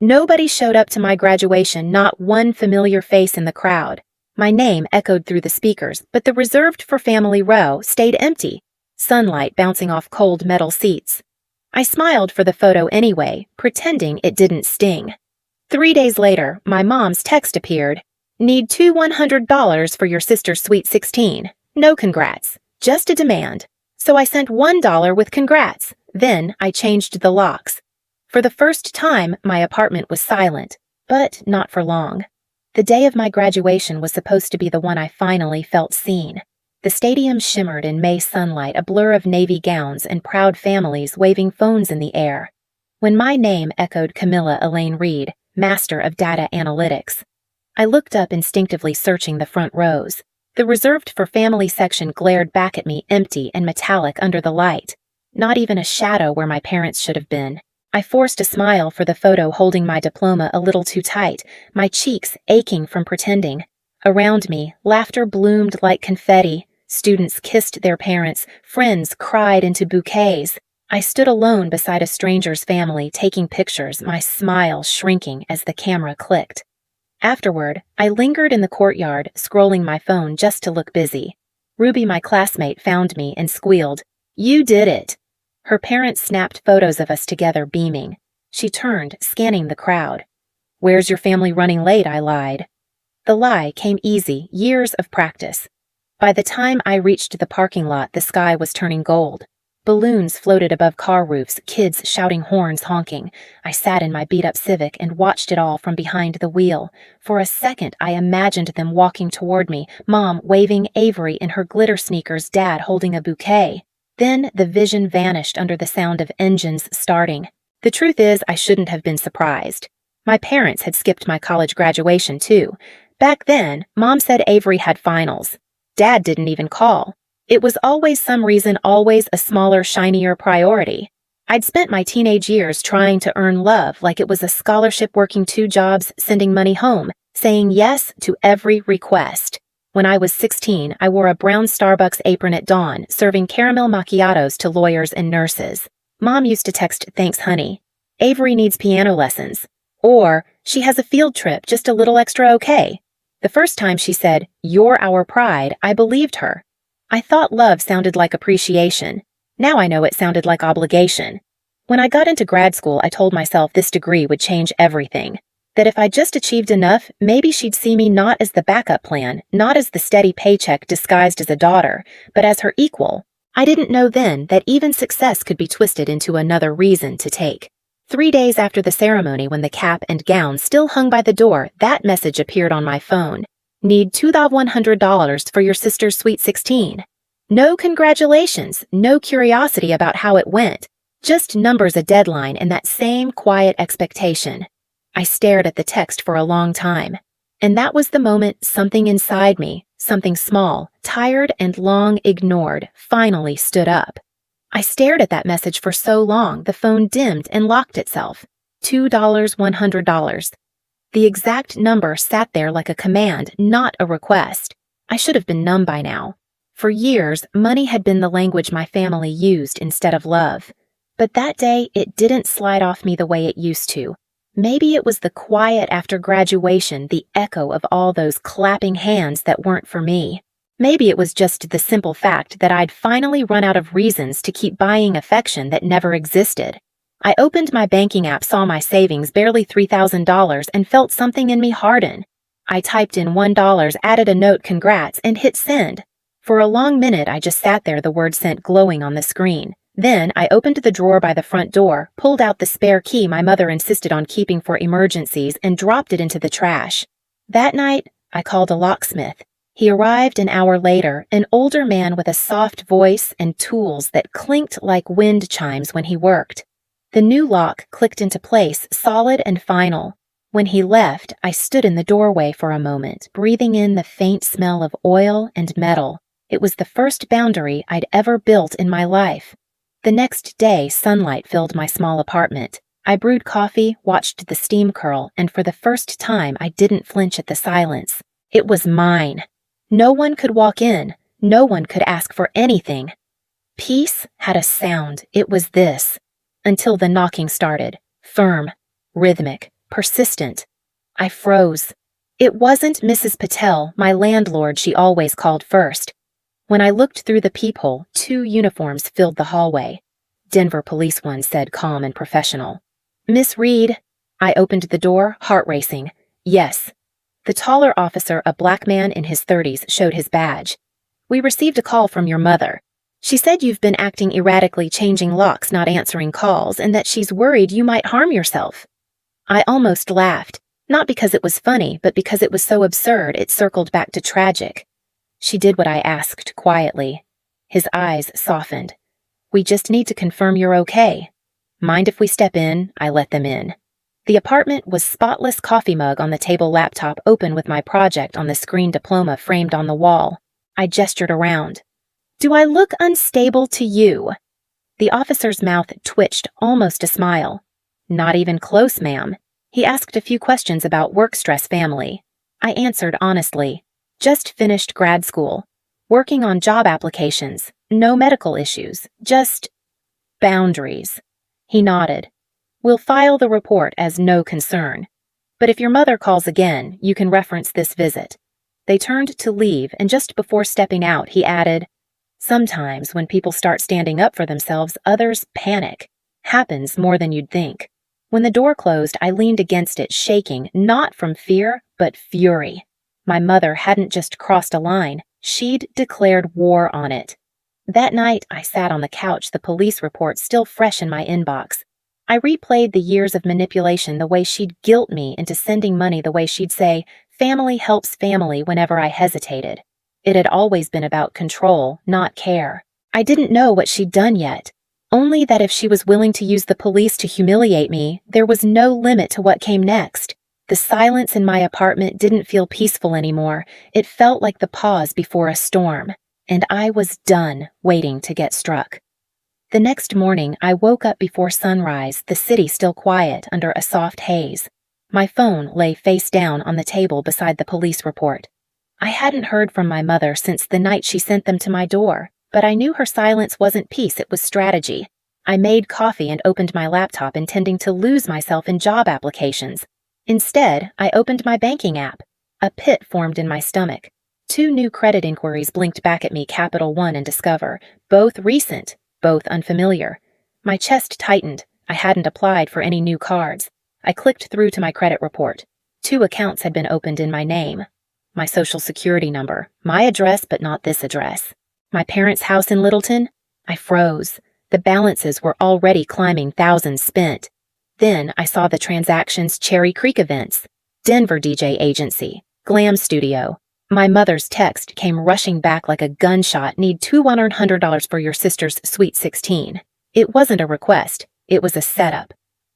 Nobody showed up to my graduation, not one familiar face in the crowd. My name echoed through the speakers, but the reserved for family row stayed empty, sunlight bouncing off cold metal seats. I smiled for the photo anyway, pretending it didn't sting. 3 days later, my mom's text appeared. Need $100 for your sister's Sweet 16. No congrats, just a demand. So I sent $1 with congrats. Then I changed the locks. For the first time, my apartment was silent, but not for long. The day of my graduation was supposed to be the one I finally felt seen. The stadium shimmered in May sunlight, a blur of navy gowns and proud families waving phones in the air. When my name echoed Camilla Elaine Reed, master of data analytics, I looked up instinctively, searching the front rows. The reserved for family section glared back at me, empty and metallic under the light. Not even a shadow where my parents should have been. I forced a smile for the photo, holding my diploma a little too tight, my cheeks aching from pretending. Around me, laughter bloomed like confetti. Students kissed their parents, friends cried into bouquets. I stood alone beside a stranger's family, taking pictures, my smile shrinking as the camera clicked. Afterward, I lingered in the courtyard, scrolling my phone just to look busy. Ruby, my classmate, found me and squealed, "You did it!" Her parents snapped photos of us together, beaming. She turned, scanning the crowd. "Where's your family running late?" I lied. The lie came easy, years of practice. By the time I reached the parking lot, the sky was turning gold. Balloons floated above car roofs, kids shouting, horns honking. I sat in my beat-up Civic and watched it all from behind the wheel. For a second, I imagined them walking toward me, Mom waving, Avery in her glitter sneakers, Dad holding a bouquet. Then the vision vanished under the sound of engines starting. The truth is, I shouldn't have been surprised. My parents had skipped my college graduation, too. Back then, Mom said Avery had finals. Dad didn't even call. It was always some reason, always a smaller, shinier priority. I'd spent my teenage years trying to earn love like it was a scholarship, working 2 jobs, sending money home, saying yes to every request. When I was 16, I wore a brown Starbucks apron at dawn, serving caramel macchiatos to lawyers and nurses. Mom used to text, "Thanks, honey. Avery needs piano lessons." Or, "She has a field trip, just a little extra okay." The first time she said, "You're our pride," I believed her. I thought love sounded like appreciation. Now I know it sounded like obligation. When I got into grad school, I told myself this degree would change everything. That if I just achieved enough, maybe she'd see me not as the backup plan, not as the steady paycheck disguised as a daughter, but as her equal. I didn't know then that even success could be twisted into another reason to take. 3 days after the ceremony, when the cap and gown still hung by the door, that message appeared on my phone. Need $100 for your sister's Sweet 16. No congratulations, no curiosity about how it went. Just numbers, a deadline, and that same quiet expectation. I stared at the text for a long time. And that was the moment something inside me, something small, tired and long ignored, finally stood up. I stared at that message for so long, the phone dimmed and locked itself. $2, $100. The exact number sat there like a command, not a request. I should have been numb by now. For years, money had been the language my family used instead of love. But that day, it didn't slide off me the way it used to. Maybe it was the quiet after graduation, the echo of all those clapping hands that weren't for me. Maybe it was just the simple fact that I'd finally run out of reasons to keep buying affection that never existed. I opened my banking app, saw my savings, barely $3,000, and felt something in me harden. I typed in $1, added a note, "Congrats," and hit send. For a long minute, I just sat there, the word sent glowing on the screen. Then I opened the drawer by the front door, pulled out the spare key my mother insisted on keeping for emergencies, and dropped it into the trash. That night, I called a locksmith. He arrived an hour later, an older man with a soft voice and tools that clinked like wind chimes when he worked. The new lock clicked into place, solid and final. When he left, I stood in the doorway for a moment, breathing in the faint smell of oil and metal. It was the first boundary I'd ever built in my life. The next day, sunlight filled my small apartment. I brewed coffee, watched the steam curl, and for the first time, I didn't flinch at the silence. It was mine. No one could walk in. No one could ask for anything. Peace had a sound. It was this. Until the knocking started. Firm, rhythmic, persistent. I froze. It wasn't Mrs. Patel, my landlord she always called first. When I looked through the peephole, 2 uniforms filled the hallway. Denver police one said calm and professional. "Miss Reed." I opened the door, heart racing. "Yes." The taller officer, a black man in his 30s, showed his badge. "We received a call from your mother. She said you've been acting erratically, changing locks, not answering calls, and that she's worried you might harm yourself." I almost laughed, not because it was funny, but because it was so absurd it circled back to tragic. "She did what I asked, quietly." His eyes softened. "We just need to confirm you're okay." "Mind if we step in?" I let them in. The apartment was spotless, coffee mug on the table, laptop open with my project on the screen, diploma framed on the wall. I gestured around. "Do I look unstable to you?" The officer's mouth twitched, almost a smile. "Not even close, ma'am." He asked a few questions about work stress, family. I answered honestly. Just finished grad school. Working on job applications. No medical issues. Just boundaries. He nodded. "We'll file the report as no concern. But if your mother calls again, you can reference this visit." They turned to leave, and just before stepping out, he added, "Sometimes when people start standing up for themselves, others panic. Happens more than you'd think." When the door closed, I leaned against it, shaking, not from fear, but fury. My mother hadn't just crossed a line, she'd declared war on it. That night, I sat on the couch, the police report still fresh in my inbox. I replayed the years of manipulation, the way she'd guilt me into sending money, the way she'd say, "Family helps family," whenever I hesitated. It had always been about control, not care. I didn't know what she'd done yet. Only that if she was willing to use the police to humiliate me, there was no limit to what came next. The silence in my apartment didn't feel peaceful anymore. It felt like the pause before a storm. And I was done waiting to get struck. The next morning, I woke up before sunrise, the city still quiet under a soft haze. My phone lay face down on the table beside the police report. I hadn't heard from my mother since the night she sent them to my door, but I knew her silence wasn't peace, it was strategy. I made coffee and opened my laptop, intending to lose myself in job applications. Instead, I opened my banking app. A pit formed in my stomach. 2 new credit inquiries blinked back at me, Capital One and Discover, both recent, both unfamiliar. My chest tightened. I hadn't applied for any new cards. I clicked through to my credit report. 2 accounts had been opened in my name. My social security number, my address, but not this address. My parents' house in Littleton? I froze. The balances were already climbing, thousands spent. Then I saw the transactions: Cherry Creek Events, Denver DJ Agency, Glam Studio. My mother's text came rushing back like a gunshot: "Need $200 for your sister's Sweet 16. It wasn't a request. It was a setup.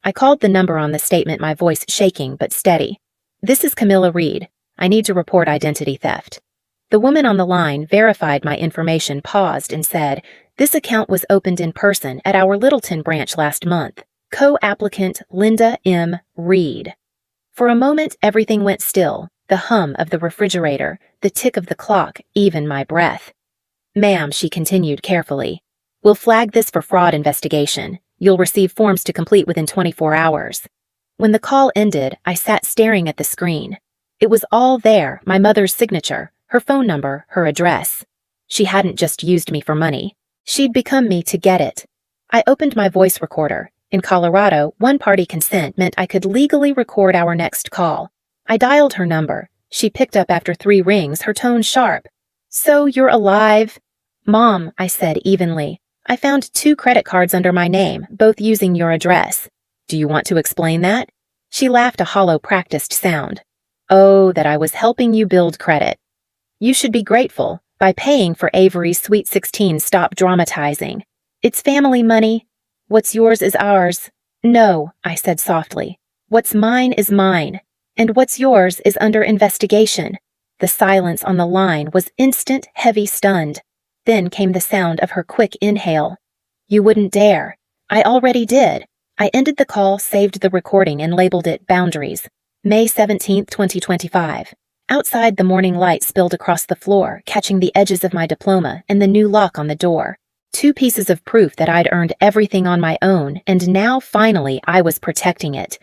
I called the number on the statement, my voice shaking but steady. "This is Camilla Reed. I need to report identity theft." The woman on the line verified my information, paused, and said, "This account was opened in person at our Littleton branch last month. Co-applicant Linda M. Reed." For a moment, everything went still. The hum of the refrigerator, the tick of the clock, even my breath. "Ma'am," she continued carefully, "we'll flag this for fraud investigation. You'll receive forms to complete within 24 hours. When the call ended, I sat staring at the screen. It was all there, my mother's signature, her phone number, her address. She hadn't just used me for money. She'd become me to get it. I opened my voice recorder. In Colorado, one-party consent meant I could legally record our next call. I dialed her number. She picked up after 3 rings, her tone sharp. "So you're alive?" "Mom," I said evenly. "I found 2 credit cards under my name, both using your address. Do you want to explain that?" She laughed, a hollow, practiced sound. "Oh, that I was helping you build credit. You should be grateful. By paying for Avery's Sweet 16, stop dramatizing. It's family money. What's yours is ours." "No," I said softly. "What's mine is mine. And what's yours is under investigation." The silence on the line was instant, heavy, stunned. Then came the sound of her quick inhale. "You wouldn't dare." "I already did." I ended the call, saved the recording, and labeled it Boundaries. May 17th, 2025. Outside, the morning light spilled across the floor, catching the edges of my diploma and the new lock on the door. 2 pieces of proof that I'd earned everything on my own, and now, finally, I was protecting it.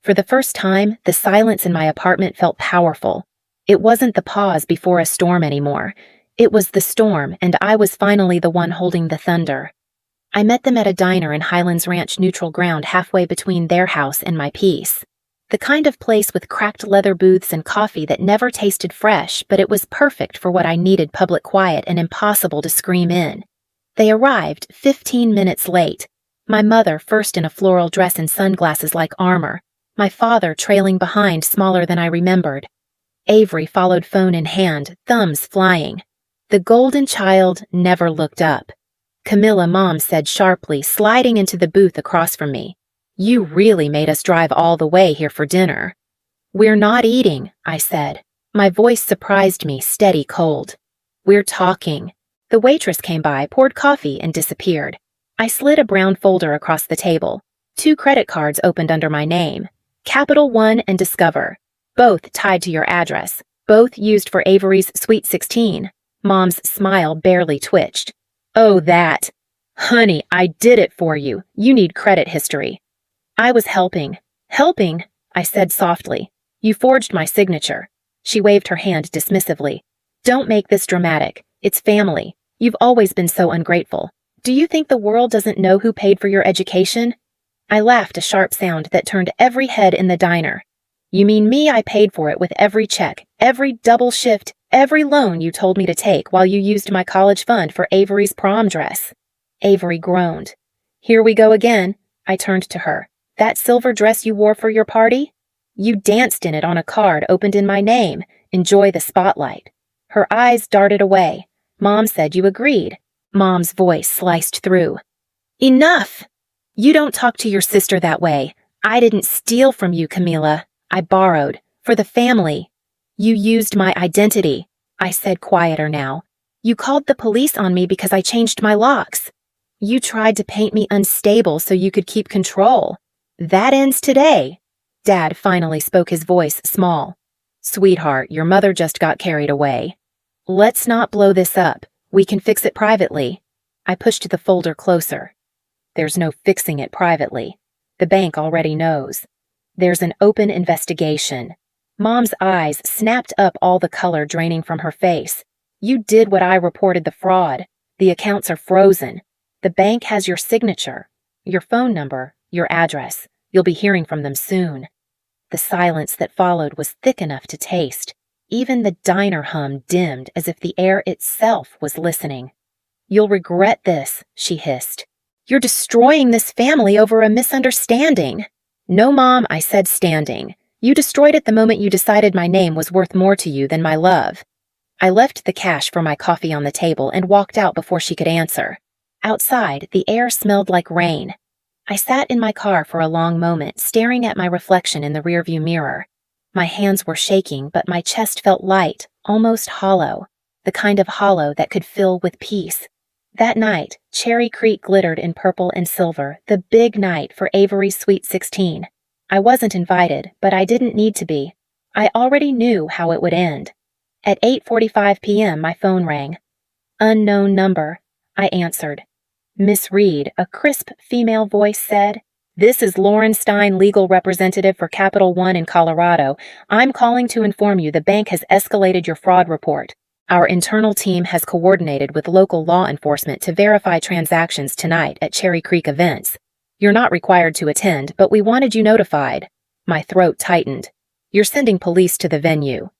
For the first time, the silence in my apartment felt powerful. It wasn't the pause before a storm anymore. It was the storm, and I was finally the one holding the thunder. I met them at a diner in Highlands Ranch neutral ground halfway between their house and my peace. The kind of place with cracked leather booths and coffee that never tasted fresh, but it was perfect for what I needed: public quiet and impossible to scream in. They arrived 15 minutes late. My mother first in a floral dress and sunglasses like armor. My father trailing behind, smaller than I remembered. Avery followed, phone in hand, thumbs flying. The golden child never looked up. Camilla, Mom said sharply, sliding into the booth across from me. "You really made us drive all the way here for dinner." "We're not eating," I said. My voice surprised me, steady, cold. "We're talking." The waitress came by, poured coffee, and disappeared. I slid a brown folder across the table. 2 credit cards opened under my name. Capital One and Discover. Both tied to your address. Both used for Avery's Sweet 16. Mom's smile barely twitched. "Oh, that. Honey, I did it for you. You need credit history." I was helping. "Helping?" I said softly. "You forged my signature." She waved her hand dismissively. "Don't make this dramatic. It's family. You've always been so ungrateful. Do you think the world doesn't know who paid for your education?" I laughed, a sharp sound that turned every head in the diner. "You mean me? I paid for it with every check, every double shift, every loan you told me to take while you used my college fund for Avery's prom dress." Avery groaned. "Here we go again." I turned to her. "That silver dress you wore for your party? You danced in it on a card opened in my name. Enjoy the spotlight." Her eyes darted away. "Mom said you agreed." Mom's voice sliced through. "Enough! You don't talk to your sister that way. I didn't steal from you, Camilla. I borrowed. For the family. You used my identity." I said, quieter now. "You called the police on me because I changed my locks. You tried to paint me unstable so you could keep control. That ends today." Dad finally spoke, his voice small. "Sweetheart, your mother just got carried away. Let's not blow this up. We can fix it privately." I pushed the folder closer. "There's no fixing it privately. The bank already knows. There's an open investigation." Mom's eyes snapped up, all the color draining from her face. "You did what I reported, the fraud. The accounts are frozen. The bank has your signature, your phone number, your address. You'll be hearing from them soon." The silence that followed was thick enough to taste. Even the diner hum dimmed, as if the air itself was listening. "You'll regret this," she hissed. "You're destroying this family over a misunderstanding." "No, Mom," I said, standing. "You destroyed it the moment you decided my name was worth more to you than my love." I left the cash for my coffee on the table and walked out before she could answer. Outside, the air smelled like rain. I sat in my car for a long moment, staring at my reflection in the rearview mirror. My hands were shaking, but my chest felt light, almost hollow, the kind of hollow that could fill with peace. That night, Cherry Creek glittered in purple and silver, the big night for Avery's Sweet 16. I wasn't invited, but I didn't need to be. I already knew how it would end. At 8:45 p.m., my phone rang. "Unknown number," I answered. "Miss Reed," a crisp female voice said. "This is Lauren Stein, legal representative for Capital One in Colorado. I'm calling to inform you the bank has escalated your fraud report. Our internal team has coordinated with local law enforcement to verify transactions tonight at Cherry Creek events. You're not required to attend, but we wanted you notified." My throat tightened. "You're sending police to the venue?"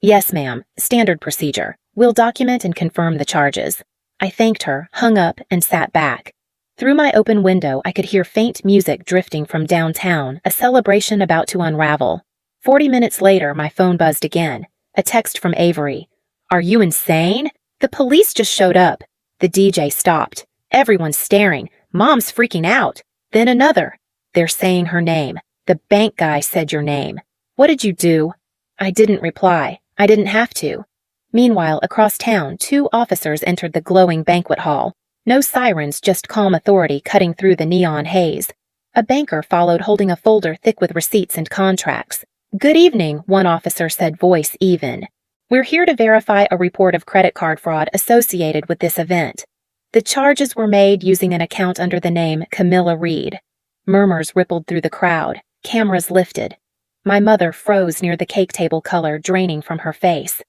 "Yes, ma'am. Standard procedure. We'll document and confirm the charges." I thanked her, hung up, and sat back. Through my open window, I could hear faint music drifting from downtown, a celebration about to unravel. 40 minutes later, my phone buzzed again. A text from Avery. "Are you insane? The police just showed up." The DJ stopped. Everyone's staring. Mom's freaking out. Then another. "They're saying her name. The bank guy said your name. What did you do?" I didn't reply. I didn't have to. Meanwhile, across town, 2 officers entered the glowing banquet hall. No sirens, just calm authority cutting through the neon haze. A banker followed, holding a folder thick with receipts and contracts. "Good evening," one officer said, voice even. "We're here to verify a report of credit card fraud associated with this event. The charges were made using an account under the name Camilla Reed." Murmurs rippled through the crowd. Cameras lifted. My mother froze near the cake table, color draining from her face.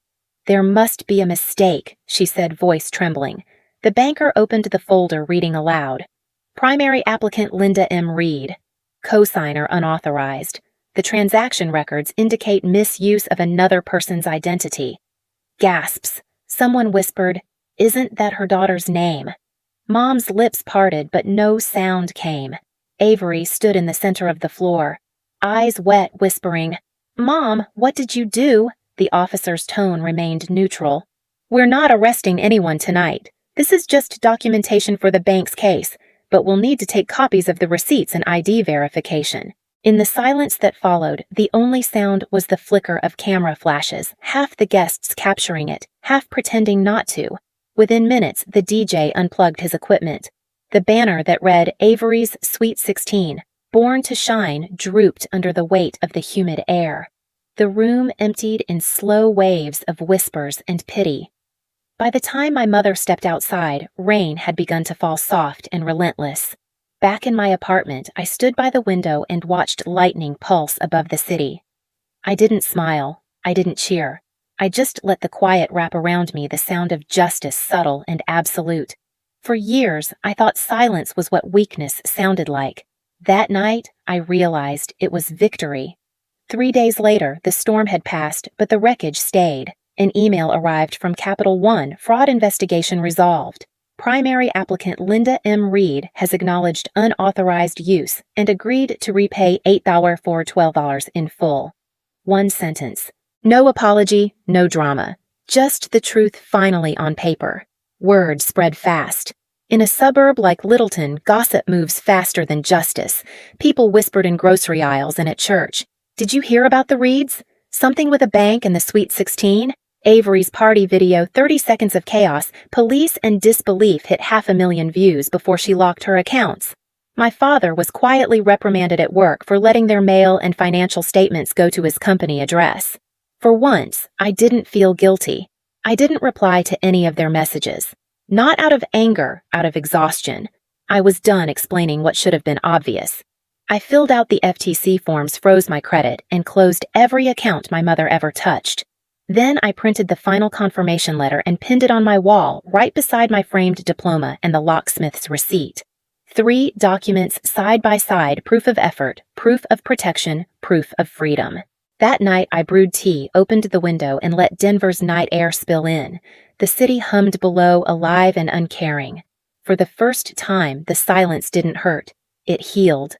"There must be a mistake," she said, voice trembling. The banker opened the folder, reading aloud. "Primary applicant Linda M. Reed. Cosigner unauthorized. The transaction records indicate misuse of another person's identity." Gasps. Someone whispered, "Isn't that her daughter's name?" Mom's lips parted, but no sound came. Avery stood in the center of the floor, eyes wet, whispering, "Mom, what did you do?" The officer's tone remained neutral. "We're not arresting anyone tonight. This is just documentation for the bank's case, but we'll need to take copies of the receipts and ID verification." In the silence that followed, the only sound was the flicker of camera flashes, half the guests capturing it, half pretending not to. Within minutes, the DJ unplugged his equipment. The banner that read Avery's Sweet 16, Born to Shine, drooped under the weight of the humid air. The room emptied in slow waves of whispers and pity. By the time my mother stepped outside, rain had begun to fall, soft and relentless. Back in my apartment, I stood by the window and watched lightning pulse above the city. I didn't smile. I didn't cheer. I just let the quiet wrap around me, the sound of justice, subtle and absolute. For years, I thought silence was what weakness sounded like. That night, I realized it was victory. 3 days later, the storm had passed, but the wreckage stayed. An email arrived from Capital One, fraud investigation resolved. Primary applicant Linda M. Reed has acknowledged unauthorized use and agreed to repay $8 for $12 in full. One sentence. No apology, no drama. Just the truth finally on paper. Word spread fast. In a suburb like Littleton, gossip moves faster than justice. People whispered in grocery aisles and at church. "Did you hear about the Reeds? Something with a bank and the Sweet 16? Avery's party video, 30 seconds of chaos, police and disbelief hit 500,000 views before she locked her accounts." My father was quietly reprimanded at work for letting their mail and financial statements go to his company address. For once, I didn't feel guilty. I didn't reply to any of their messages. Not out of anger, out of exhaustion. I was done explaining what should have been obvious. I filled out the FTC forms, froze my credit, and closed every account my mother ever touched. Then I printed the final confirmation letter and pinned it on my wall, right beside my framed diploma and the locksmith's receipt. 3 documents side by side, proof of effort, proof of protection, proof of freedom. That night I brewed tea, opened the window, and let Denver's night air spill in. The city hummed below, alive and uncaring. For the first time, the silence didn't hurt. It healed.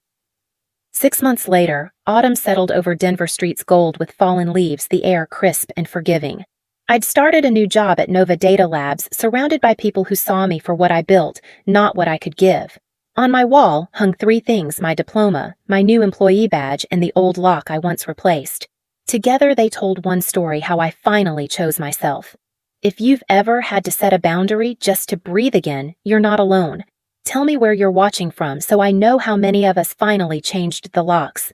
6 months later, autumn settled over Denver streets, gold with fallen leaves, the air crisp and forgiving. I'd started a new job at Nova Data Labs, surrounded by people who saw me for what I built, not what I could give. On my wall hung 3 things: my diploma, my new employee badge, and the old lock I once replaced. Together they told one story: how I finally chose myself. If you've ever had to set a boundary just to breathe again, you're not alone. Tell me where you're watching from so I know how many of us finally changed the locks.